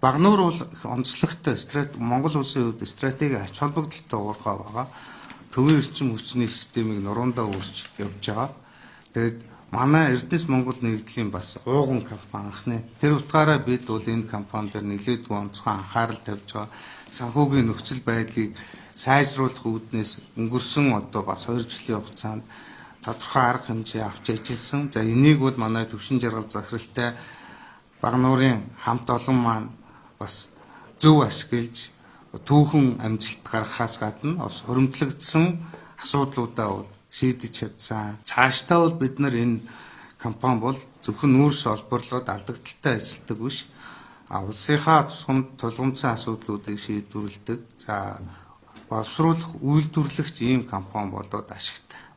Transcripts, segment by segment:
Багнуур бол их онцлогтой Монгол улсын хувьд стратеги ач холбогдолтой уурхай байгаа. Төвийн эрчим хүчний системийг нуруундаа өөрч явж байгаа. Тэгээд манай Эрдэнэс Монгол нэгдлийн бас ууган компани анхны тэр утгаараа бид бол энэ компани дээр нэлээдгүй онцгой анхаарал тавьж байгаа. Санхүүгийн нөхцөл байдлыг сайжруулах үүднээс өнгөрсөн одоо бас 2 жилийн хугацаанд тодорхой арга хэмжээ авч ажилласан. За энийг бол манай төвшин жаргал захиралтай Багнуурын хамт олон маань бас зөв ашиглаж түүхэн амжилт гаргахаас гадна бас хуримтлагдсан асуудлуудаа бол шийдэж чадсан. Цаашдаа бол бид нар энэ компани бол зөвхөн нүүрс олборлогод алдагдaltaй ажилладаг биш. Улсынхаа тусгамд тулгымцсан асуудлуудыг шийдвэрлэдэг. За боловсруулах үйлдвэрлэгч ийм компани болоод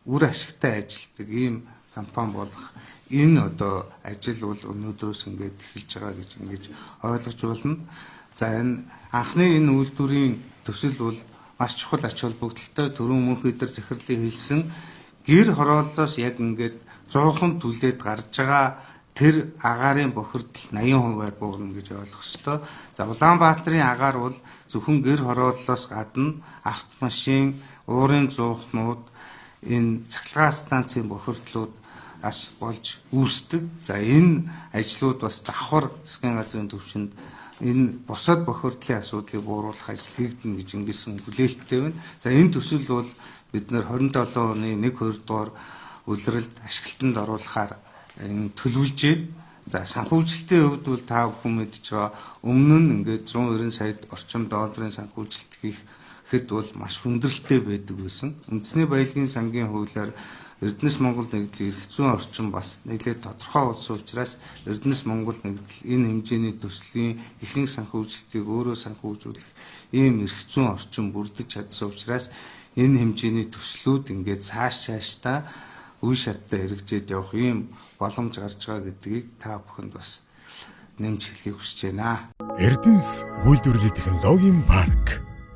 үр ашигтай ажилладаг ийм компани болох энэ одоо ажил бол өнөөдрөөс ингээд эхэлж байгаа гэж ингэж ойлгож байна. За энэ анхны энэ үйлдвэрийн төсөл бол маш чухал ач холбогдолтой түрүүн мөнх өдөр захирлын хэлсэн гэр хорооллоос яг ингээд 100% түлээд гарч байгаа тэр агаарын бохирдол 80%-аар буурна гэж ойлгох ёстой. За Улаанбаатарын агаар бол зөвхөн гэр хорооллоос гадна автомашин, уурын зуухнууд, энэ цахилгаан станцын бохирдлууд бас болж үүсдэг. За энэ ажлууд бас давхар засгийн газрын төвшөнд энэ бусад бохирдлын асуудлыг бууруулах ажил хийгдэнэ гэж ингэсэн хүлээлттэй байна. За энэ төсөл бол бид нэр 27 оны 1-2 дугаар улиралд ашиглалтанд оруулахаар төлөвлөж байна. За санхүүжилтийн хувьд бол та бүхэн мэдж байгаа өмнө нь ингээд 190 сая орчим долларын санхүүжилт хийхэд бол маш хүндрэлтэй байдаг байсан. Үндэсний баялагын сангийн хуулиар Эрдэнэс Монгол нэгдлийн эрх зүйн орчин бас нэлээд тодорхой болсон учраас Эрдэнэс Монгол нэгдэл энэ хэмжээний төслийн ихэнх санхүүжилтийг өөрөө санхүүжүүлэх ийм эрх зүйн орчин бүрдэж чадсан учраас энэ хэмжээний төслүүд ингээд цаашдаа үе шаттай хэрэгжээд явах ийм боломж гарч байгаа гэдгийг та бүхэнд бас нэмж хэлхийг хүсэж байна. Эрдэнэс үйлдвэрлэлийн технологийн парк